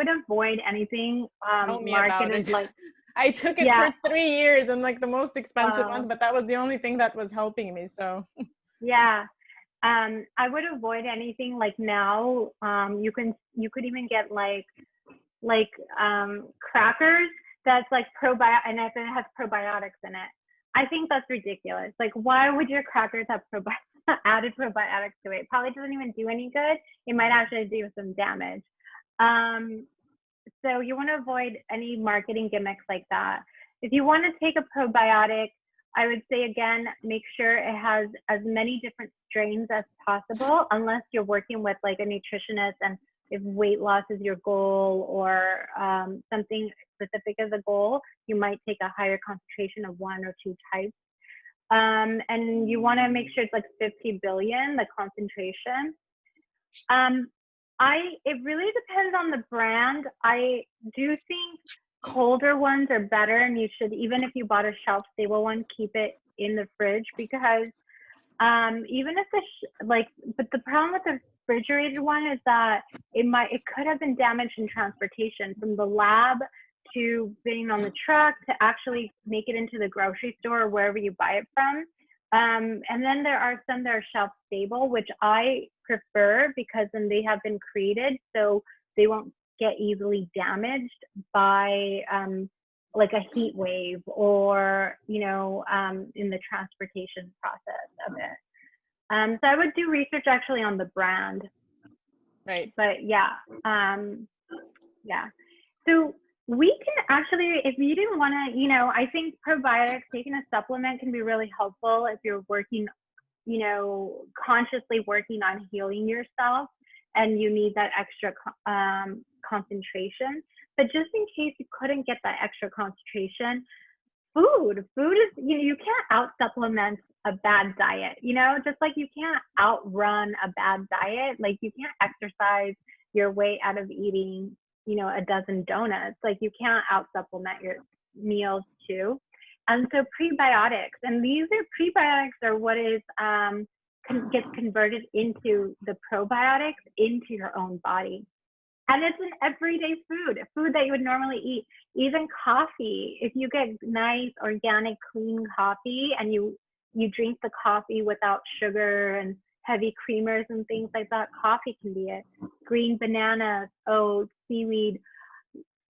avoid anything Tell me about marketed it. like. I took it Yeah. for 3 years and like the most expensive ones, Wow. but that was the only thing that was helping me. So Yeah. I would avoid anything like now. You could even get like crackers that's like probiotic, and if it has probiotics in it. I think that's ridiculous. Like, why would your crackers have added probiotics to it? It probably doesn't even do any good. It might actually do some damage. So you want to avoid any marketing gimmicks like that. If you want to take a probiotic, I would say again, make sure it has as many different strains as possible, unless you're working with like a nutritionist and if weight loss is your goal or something specific as a goal, you might take a higher concentration of 1 or 2 types. And you want to make sure it's like 50 billion, the concentration. It really depends on the brand. I do think colder ones are better, and you should, even if you bought a shelf stable one, keep it in the fridge, because even if but the problem with the refrigerated one is that it could have been damaged in transportation from the lab to being on the truck to actually make it into the grocery store or wherever you buy it from. And then there are some that are shelf stable, which I prefer because then they have been created so they won't get easily damaged by like a heat wave or, in the transportation process of it. So I would do research actually on the brand. right. But yeah. So we can actually, if you didn't want to, I think probiotics, taking a supplement can be really helpful if you're working, consciously working on healing yourself and you need that extra concentration. But just in case you couldn't get that extra concentration, food is, you can't out supplement a bad diet, just like you can't outrun a bad diet. Like you can't exercise your way out of eating, a dozen donuts. Like you can't out supplement your meals too. And so prebiotics, and prebiotics are what is gets converted into the probiotics into your own body. And it's an everyday food that you would normally eat. Even coffee, if you get nice, organic, clean coffee and you drink the coffee without sugar and heavy creamers and things like that, coffee can be it. Green bananas, oats, seaweed,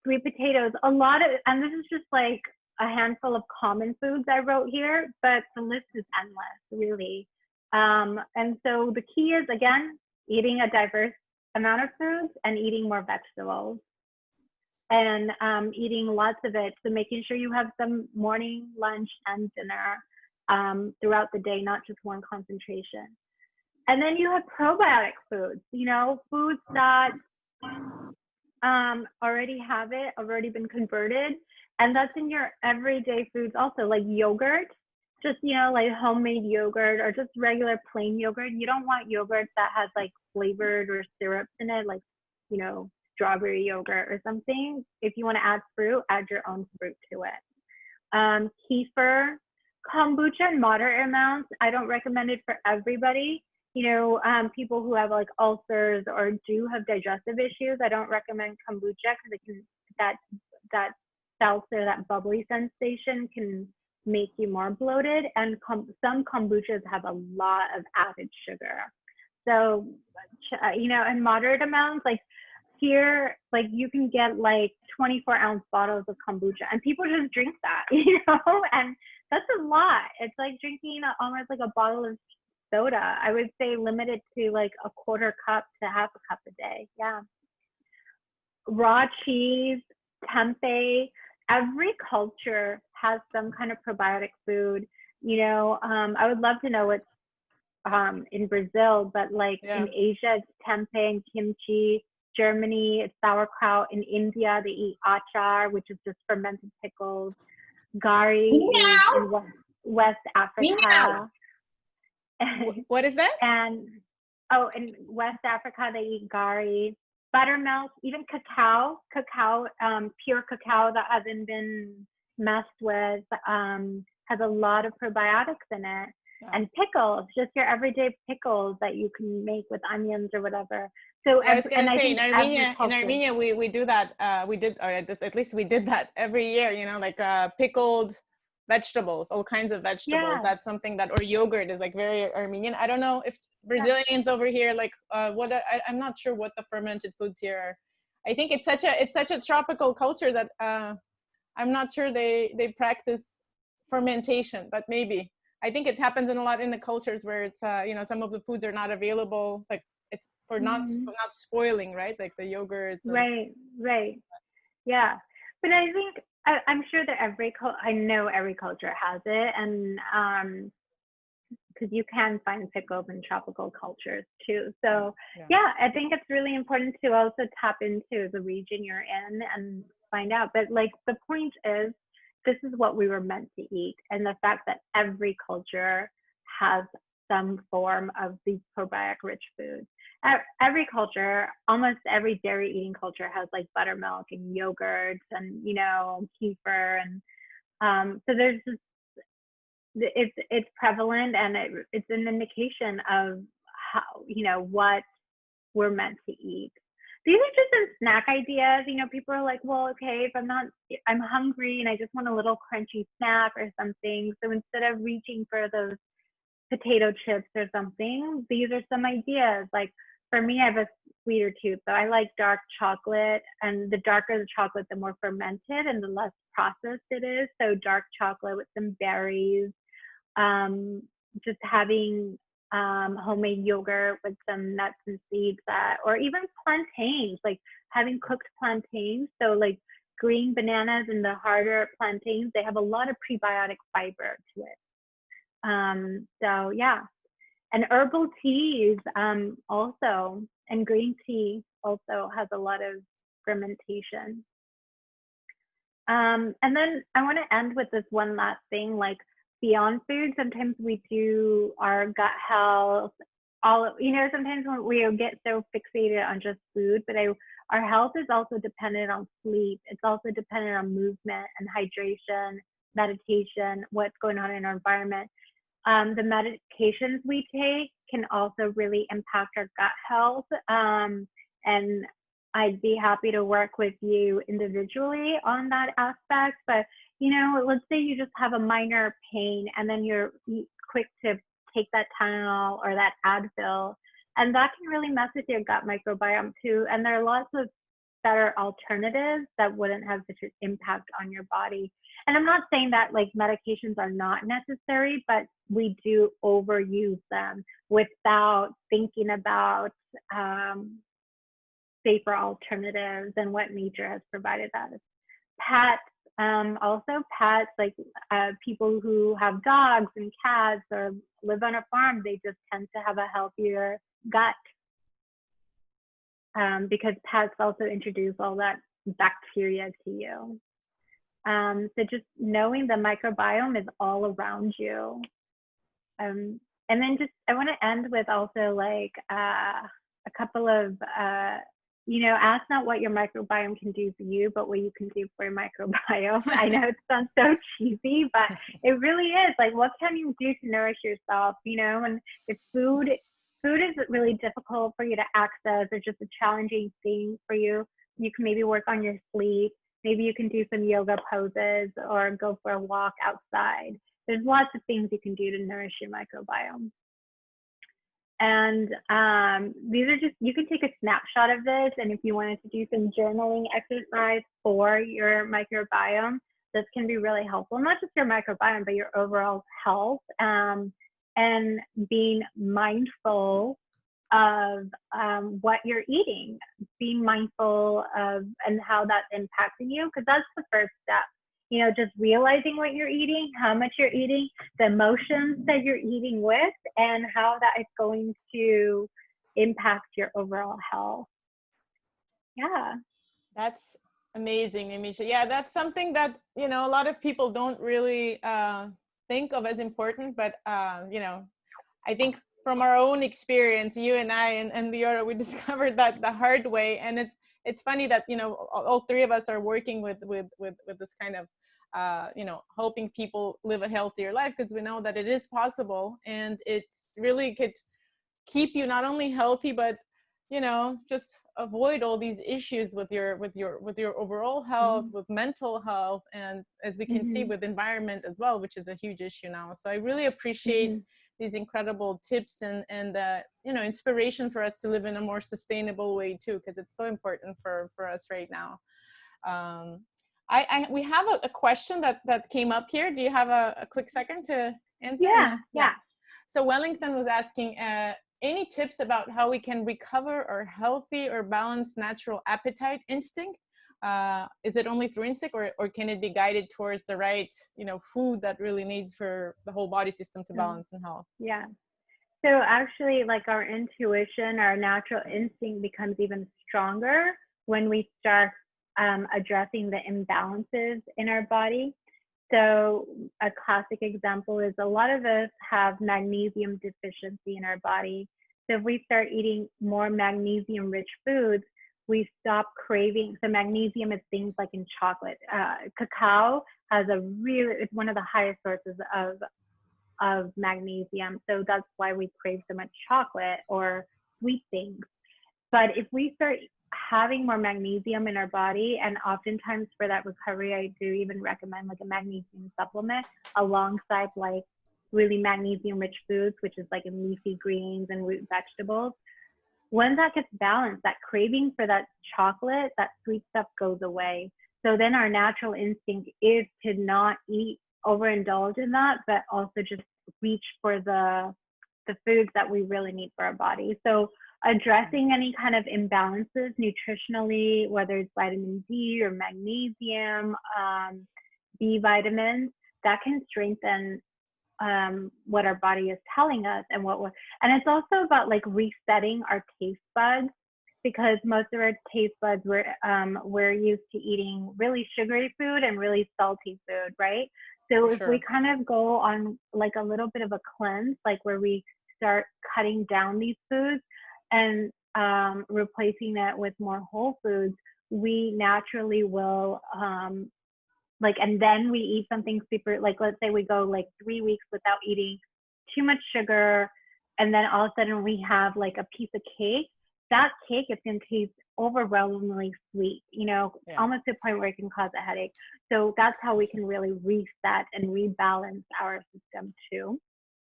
sweet potatoes, and this is just like a handful of common foods I wrote here, but the list is endless, really. And so the key is, again, eating a diverse amount of foods and eating more vegetables and eating lots of it. So making sure you have some morning, lunch, and dinner throughout the day, not just one concentration. And then you have probiotic foods, foods that already have it, already been converted. And that's in your everyday foods also, like yogurt, just, like homemade yogurt or just regular plain yogurt. You don't want yogurt that has like flavored or syrups in it, like, strawberry yogurt or something. If you want to add fruit, add your own fruit to it. Kefir, kombucha in moderate amounts. I don't recommend it for everybody. People who have like ulcers or do have digestive issues, I don't recommend kombucha because it can, that seltzer, that bubbly sensation can make you more bloated. And some kombuchas have a lot of added sugar. So, in moderate amounts, like here, like you can get like 24-ounce bottles of kombucha and people just drink that, and that's a lot. It's like drinking almost like a bottle of soda. I would say limit it to like a quarter cup to half a cup a day. Yeah. Raw cheese, tempeh, every culture has some kind of probiotic food. I would love to know what in Brazil, but like in Asia, it's tempeh and kimchi. Germany, it's sauerkraut. In India, they eat achar, which is just fermented pickles. Gari is in West Africa. What is that? And in West Africa, they eat gari. Buttermilk, even cacao, pure cacao that hasn't been messed with, has a lot of probiotics in it. And pickles, just your everyday pickles that you can make with onions or whatever. So I was going to say, in Armenia, we do that. We did, or at least we did that every year. You know, like pickled vegetables, all kinds of vegetables. That's something that, or yogurt is like very Armenian. I don't know if Brazilians over here, like I'm not sure what the fermented foods here are. I think it's such a tropical culture that I'm not sure they practice fermentation, but maybe. I think it happens in a lot in the cultures where it's some of the foods are not available. It's like it's for not spoiling, right? Like the yogurt. Right. Yeah, but I think I'm sure that I know every culture has it, and because you can find pickles in tropical cultures too. So I think it's really important to also tap into the region you're in and find out. But like the point is, this is what we were meant to eat. And the fact that every culture has some form of these probiotic rich foods. Every culture, almost every dairy eating culture has like buttermilk and yogurt and, kefir. And so there's just, it's prevalent, and it's an indication of how, what we're meant to eat. These are just some snack ideas. People are like, well, okay, if I'm hungry and I just want a little crunchy snack or something. So instead of reaching for those potato chips or something, these are some ideas. Like for me, I have a sweeter tooth, so I like dark chocolate, and the darker the chocolate, the more fermented and the less processed it is. So dark chocolate with some berries, just having homemade yogurt with some nuts and seeds, or even plantains, like having cooked plantains. So like green bananas and the harder plantains, they have a lot of prebiotic fiber to it. And herbal teas also, and green tea also has a lot of fermentation. And then I want to end with this one last thing, like beyond food, sometimes we do our gut health, sometimes we get so fixated on just food, but our health is also dependent on sleep. It's also dependent on movement and hydration, meditation, what's going on in our environment. The medications we take can also really impact our gut health. And I'd be happy to work with you individually on that aspect. But, let's say you just have a minor pain and then you're quick to take that Tylenol or that Advil, and that can really mess with your gut microbiome too. And there are lots of better alternatives that wouldn't have such an impact on your body. And I'm not saying that like medications are not necessary, but we do overuse them without thinking about safer alternatives and what nature has provided us. Pets, like people who have dogs and cats or live on a farm, they just tend to have a healthier gut. Because pets also introduce all that bacteria to you. So just knowing the microbiome is all around you. And then I want to end with also like a couple of, ask not what your microbiome can do for you, but what you can do for your microbiome. I know it sounds so cheesy, but it really is. Like, what can you do to nourish yourself? And if food is really difficult for you to access, or just a challenging thing for you, you can maybe work on your sleep. Maybe you can do some yoga poses or go for a walk outside. There's lots of things you can do to nourish your microbiome. And these are just, you can take a snapshot of this, and if you wanted to do some journaling exercise for your microbiome, this can be really helpful. Not just your microbiome, but your overall health. And being mindful of what you're eating, being mindful of and how that's impacting you, because that's the first step. you know, just realizing what you're eating, how much you're eating, the emotions that you're eating with, and how that is going to impact your overall health. Yeah. That's amazing, Nimisha. Yeah, that's something that, you know, a lot of people don't really think of as important, but, you know, I think from our own experience, you and I and Leora, we discovered that the hard way. And it's funny that, you know, all three of us are working with this kind of, you know, helping people live a healthier life, because we know that it is possible, and it really could keep you not only healthy, but, you know, just avoid all these issues with your overall health, with mental health, and as we can see, with environment as well, which is a huge issue now. So I really appreciate these incredible tips and you know, inspiration for us to live in a more sustainable way too, because it's so important for us right now. We have a question that came up here. Do you have a quick second to answer? Yeah. So Wellington was asking, any tips about how we can recover our healthy or balanced natural appetite instinct? Is it only through instinct, or can it be guided towards the right, you know, food that really needs for the whole body system to balance and health? Yeah. So actually, like, our intuition, our natural instinct becomes even stronger when we start addressing the imbalances in our body. So a classic example is a lot of us have magnesium deficiency in our body. So if we start eating more magnesium rich foods, we stop craving. So magnesium is things like in chocolate. Cacao has it's one of the highest sources of magnesium. So that's why we crave so much chocolate or sweet things. But if we start having more magnesium in our body, and oftentimes for that recovery, I do even recommend like a magnesium supplement alongside like really magnesium rich foods, which is like in leafy greens and root vegetables. When that gets balanced, that craving for that chocolate, that sweet stuff goes away. So then our natural instinct is to not eat, overindulge in that, but also just reach for the foods that we really need for our body. So addressing any kind of imbalances nutritionally, whether it's vitamin D or magnesium, B vitamins, that can strengthen what our body is telling us, and and it's also about like resetting our taste buds, because most of our taste buds we're used to eating really sugary food and really salty food, right? So if we kind of go on like a little bit of a cleanse, like where we start cutting down these foods and replacing that with more whole foods, we naturally will and then we eat something super, like, let's say we go like 3 weeks without eating too much sugar, and then all of a sudden we have like a piece of cake. That cake is going to taste overwhelmingly sweet, you know, almost to the point where it can cause a headache. So that's how we can really reset and rebalance our system too.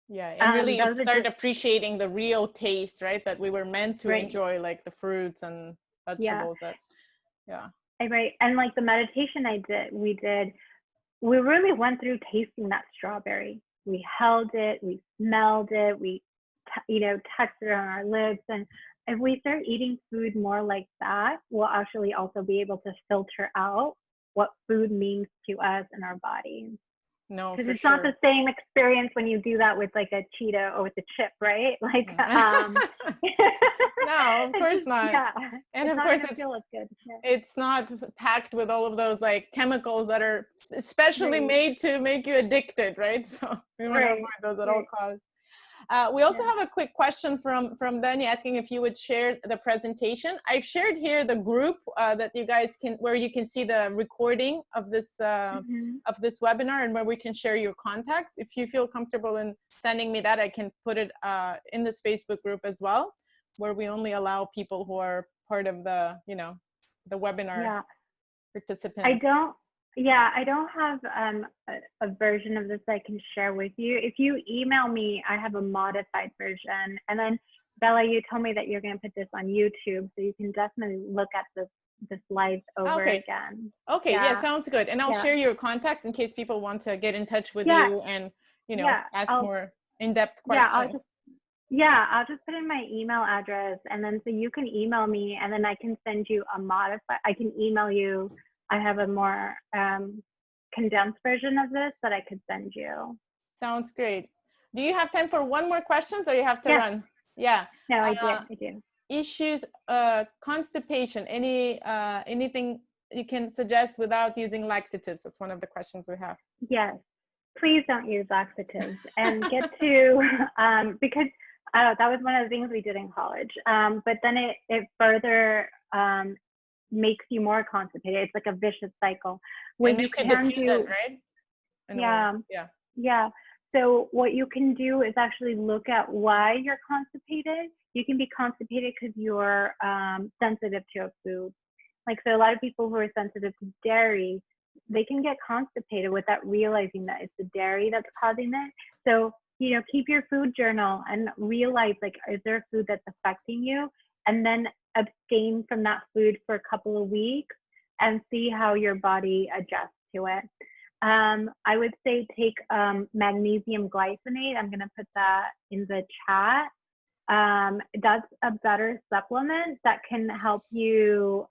Yeah, and really start appreciating the real taste, right? That we were meant to enjoy, like the fruits and vegetables. Right. And like the meditation we really went through tasting that strawberry. We held it, we smelled it, we, touched it on our lips. And if we start eating food more like that, we'll actually also be able to filter out what food means to us and our bodies. No, because it's not the same experience when you do that with like a Cheeto or with a chip, right? Like, no, of course not. Yeah. And of course, it's not packed with all of those like chemicals that are especially made to make you addicted, right? So we want to avoid those at all costs. We also have a quick question from Dani asking if you would share the presentation. I've shared here the group that you guys where you can see the recording of this webinar, and where we can share your contact. If you feel comfortable in sending me that, I can put it in this Facebook group as well, where we only allow people who are part of the webinar participants. I don't have a version of this I can share with you. If you email me, I have a modified version. And then Bella, you told me that you're going to put this on YouTube, so you can definitely look at this live over again. Okay, yeah, sounds good. And I'll share your contact in case people want to get in touch with you and ask more in-depth questions. I'll just put in my email address, and then so you can email me, and then I can send you I can email you. I have a more condensed version of this that I could send you. Sounds great. Do you have time for one more question, or you have to run? Yeah. No, I do. Issues, constipation, anything you can suggest without using laxatives? That's one of the questions we have. Yes, please don't use laxatives and get to, because that was one of the things we did in college. But then it further makes you more constipated. It's like a vicious cycle. What you can do, right? Yeah. So what you can do is actually look at why you're constipated. You can be constipated because you're sensitive to a food. Like, so a lot of people who are sensitive to dairy, they can get constipated without realizing that it's the dairy that's causing it. So, you know, keep your food journal and realize, like, is there a food that's affecting you? And then abstain from that food for a couple of weeks and see how your body adjusts to it. I would say take magnesium glycinate. I'm going to put that in the chat. That's a better supplement that can help you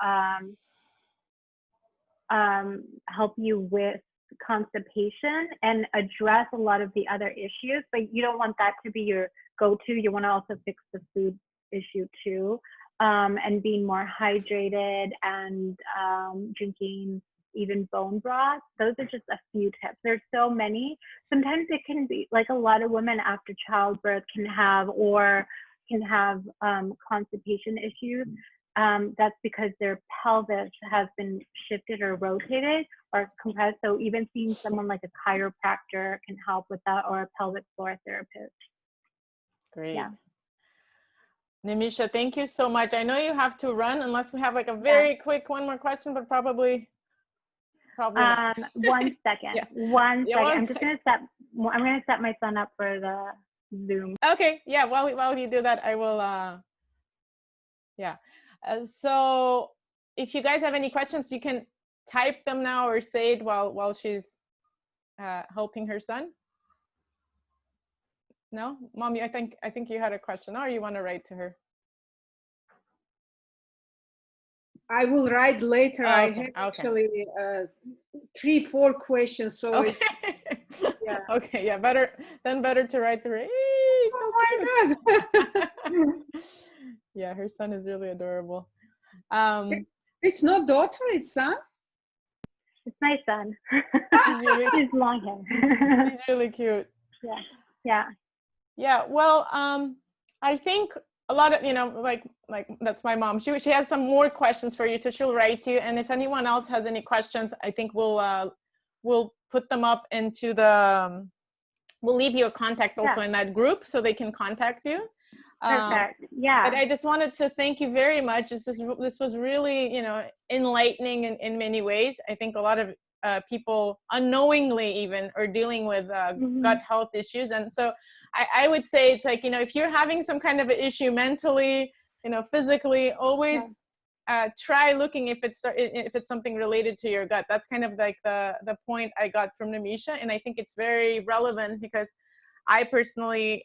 with constipation and address a lot of the other issues, but you don't want that to be your go-to. You want to also fix the food issue too, and being more hydrated and drinking even bone broth. Those are just a few tips. There's so many. Sometimes it can be like a lot of women after childbirth can have constipation issues. That's because their pelvis has been shifted or rotated or compressed. So even seeing someone like a chiropractor can help with that, or a pelvic floor therapist. Great. Yeah. Nimisha, thank you so much. I know you have to run, unless we have like a very quick one more question, but probably not. 1 second. One second. I'm just gonna set my son up for the Zoom. Okay. Yeah. While you do that, I will. So if you guys have any questions, you can type them now or say it while she's helping her son. No, Mommy, I think you had a question, or you want to write to her? I will write later. Oh, I have actually 3-4 questions. So Okay, yeah, better to write to her. Oh my God. Yeah, her son is really adorable. It's not daughter, it's son? It's my son. He's long hair. He's really cute. Yeah. Well, I think a lot of, like that's my mom. She has some more questions for you, so she'll write you. And if anyone else has any questions, I think we'll put them up into the. We'll leave your contact also in that group, so they can contact you. Perfect. Yeah. But I just wanted to thank you very much. This was really, enlightening in many ways. I think a lot of people unknowingly even are dealing with gut health issues. And so I would say it's like, if you're having some kind of an issue mentally, physically, always try looking if it's something related to your gut. That's kind of like the point I got from Nimisha. And I think it's very relevant because I personally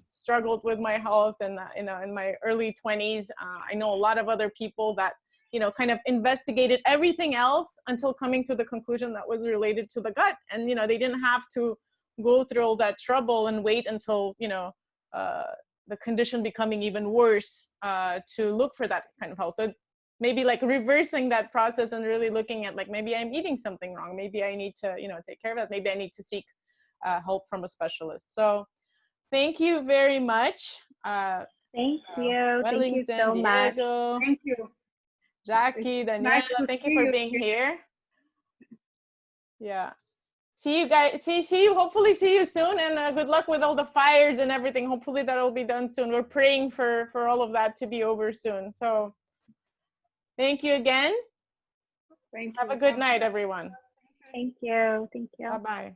struggled with my health and, in my early 20s. I know a lot of other people that, kind of investigated everything else until coming to the conclusion that was related to the gut. And, they didn't have to go through all that trouble and wait until, the condition becoming even worse to look for that kind of health. So maybe like reversing that process and really looking at like, maybe I'm eating something wrong. Maybe I need to, take care of that. Maybe I need to seek help from a specialist. So thank you very much. Thank you. Thank you so much. Diego, thank you. Jackie, Daniela, thank you for being here. Yeah. See you guys. See you. Hopefully see you soon. And good luck with all the fires and everything. Hopefully that'll be done soon. We're praying for all of that to be over soon. So thank you again. Thank you. Have a good night, everyone. Thank you. Thank you. Bye-bye.